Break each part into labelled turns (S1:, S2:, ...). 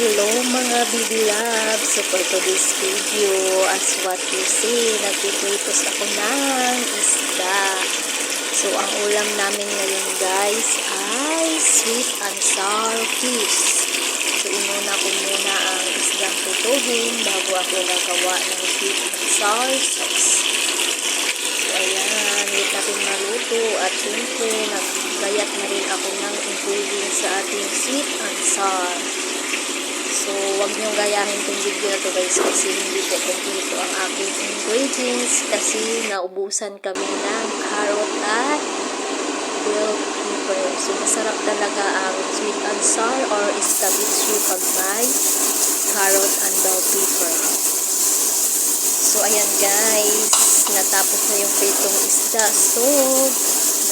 S1: Hello mga baby loves. So for today's video, as what you see, nagpipritos ako ng isda. So ang ulam namin ngayon guys ay sweet and sour fish. So inuna ko muna ang isdang prituhin bago ako gagawa ng sweet and sour sauce. So ayan, wait natin maluto at syempre naggayat na rin ako ng ingredients sa ating sweet and sour. So, wag niyong gayahin itong video na to guys kasi hindi po kompleto ang aking ingredients kasi naubusan kami ng carrot at bell pepper. So, masarap talaga ang sweet and sour or escabeche pag may carrot and bell pepper. So, ayan guys, natapos na yung pritong isda. So,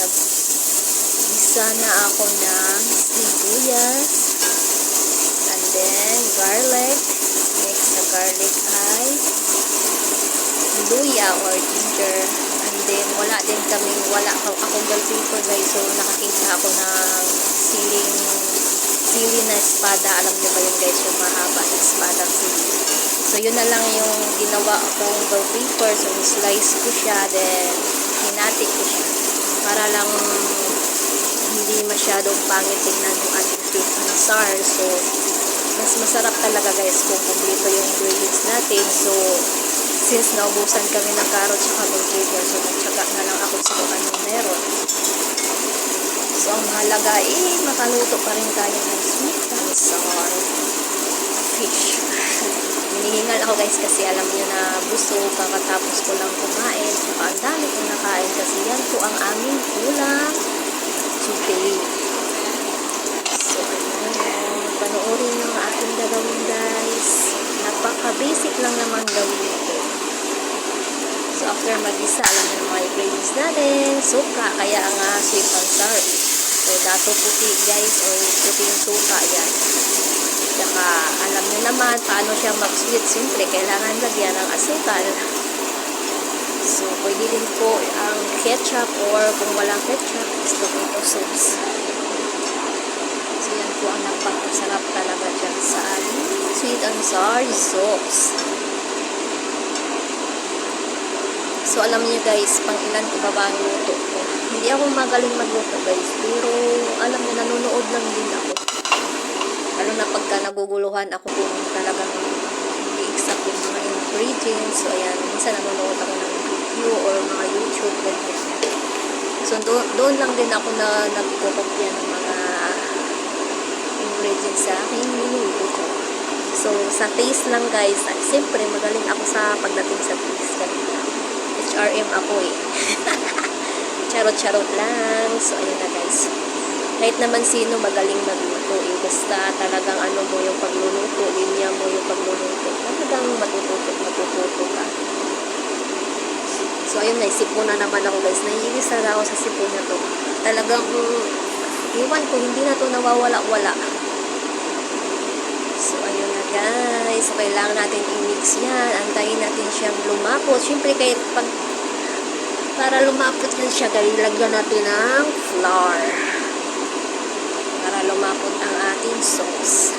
S1: nag-isa na ako ng sibuyas. Then, garlic. Next sa garlic ay luya or ginger. And then, wala akong bell pepper guys. So, nakakita ako ng sili na espada. Alam niyo ba yun guys, yung mahaba na espada sili. So, yun na lang yung ginawa akong bell pepper. So, slice ko siya. Then, hinati ko siya. Para lang hindi masyadong pangit tingnan yung ating sweet and sour. So, mas masarap talaga guys kung kumpleto yung ingredients natin. So, since naubusan kami ng carrots at bell pepper, so nagtsaga na lang ako sa kung anong meron. So, ang mahalaga makaluto pa rin tayo ng sweet and sour fish. Hinihingal ako guys kasi alam niyo na busog, kakatapos ko lang kumain. Saka ang dami kong nakain kasi yan po ang aming ulam today. So, panoorin nyo ang ating gagawin guys. Napaka-basic lang naman gawin ito. So after mag-isa, alam nyo mga ingredients natin. Suka, kaya ang sweet and sour. So dato puti guys, or puti yung suka yan. Saka alam nyo naman paano siya mag-sweet. Siyempre, kailangan lagyan ng asukal. So pwede din po ang ketchup or kung walang ketchup, is tomato sauce. Yan po ang nagpapasarap talaga dyan sa ating sweet and sour sauce. So, alam niyo guys, pang ilan ko ba ang luto ko. Hindi ako magaling magluto guys, pero alam niyo, nanonood lang din ako. Lalo na pagka naguguluhan ako kung talagang hindi exact yung mga ingredients. So, ayan, minsan nanonood ako ng video or mga YouTube, ganyan. So, doon lang din ako na nagkukopya ng mga ingredients sa aking niluluto. So, sa taste lang guys, siyempre magaling ako sa pagdating sa taste. HRM ako Charot-charot lang. So, ayun na guys. Kahit naman sino magaling magluto basta talagang ano mo yung pagluluto, linya mo yung pagluluto. Talagang matututo ka. So, ayun, naisipon na naman ako guys. Naiinis na ako sa sipon na to. Talagang iwan ko, hindi na to nawawala-wala. So, ayun na guys. So, kailangan natin i-mix yan. Antayin natin siyang lumapot. Siyempre, kahit para lumapot yan siya, lagyan natin ng flour. Para lumapot ang ating sauce.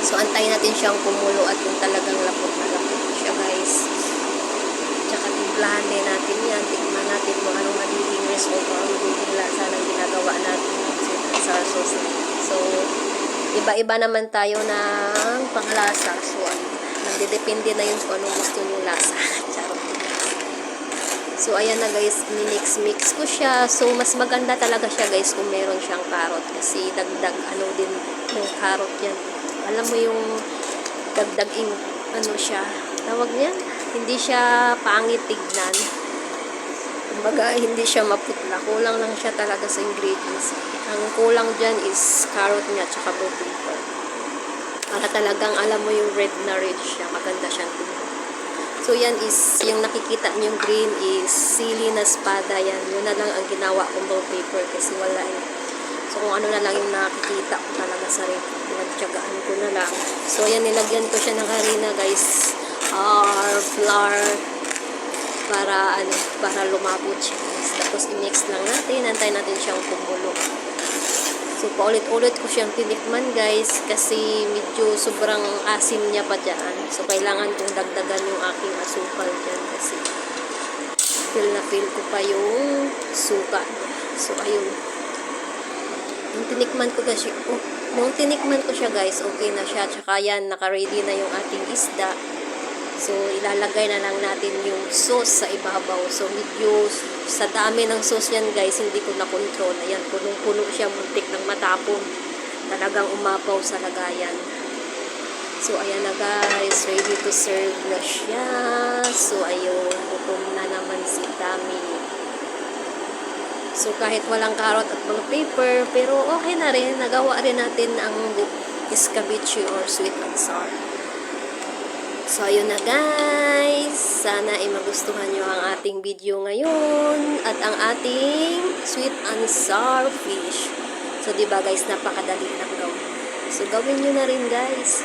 S1: So, antayin natin siyang kumulo at kung talagang lapot na lapot siya guys. Tsaka, timplahan din natin yan. Tignan natin kung anong magiging result o ang magiging lasa ng ginagawa natin sa sauce. So, iba-iba naman tayo ng panglasa. So, nagdedepende na yun kung anong gusto nyo lasa. Charot. So, ayan na guys, mix ko siya. So, mas maganda talaga siya guys kung meron siyang carrot. Kasi dagdag ano din yung carrot yan. Alam mo yung dagdag siya. Tawag niyan? Hindi siya pangit tignan. Kumbaga, hindi siya maputla. Kulang lang siya talaga sa ingredients. Ang kulang dyan is carrot niya tsaka bell pepper. Para talagang alam mo yung red na red siya. Maganda siyang tingnan. So, yan is, yung nakikita niyong green is sili na espada yan. Yun na lang ang ginawa kong bell pepper kasi wala yun. So, kung ano na lang yung nakikita ko talaga sa red. Pinagtyagaan ko na lang. So, yan, nilagyan ko siya ng harina guys. Or flour. Para lumapot siya. Tapos i-mix lang natin. Antayin natin siyang kumulo. So, So, paulit-ulit ko siyang tinikman guys kasi medyo sobrang asim niya pa dyan. So, kailangan kong dagdagan yung aking asukal dyan kasi feel na feel ko pa yung suka niya. So, ayun. Nung tinikman ko siya guys, okay na siya. Tsaka yan, naka-ready na yung ating isda. So, ilalagay na lang natin yung sauce sa ibabaw. So, medyo sa dami ng sauce yan guys, hindi ko na-control. Ayan, punong-puno siya, muntik ng matapon. Talagang umapaw sa lagayan. So, ayan na guys, ready to serve na siya. So, ayun, gutom na naman si Dami. So, kahit walang carrot at mga paper, pero okay na rin. Nagawa rin natin ang escabeche or sweet and sour. So, ayun na guys. Sana ay magustuhan nyo ang ating video ngayon at ang ating sweet and sour fish. So, diba guys, napakadali lang gawin. So, gawin nyo na rin guys.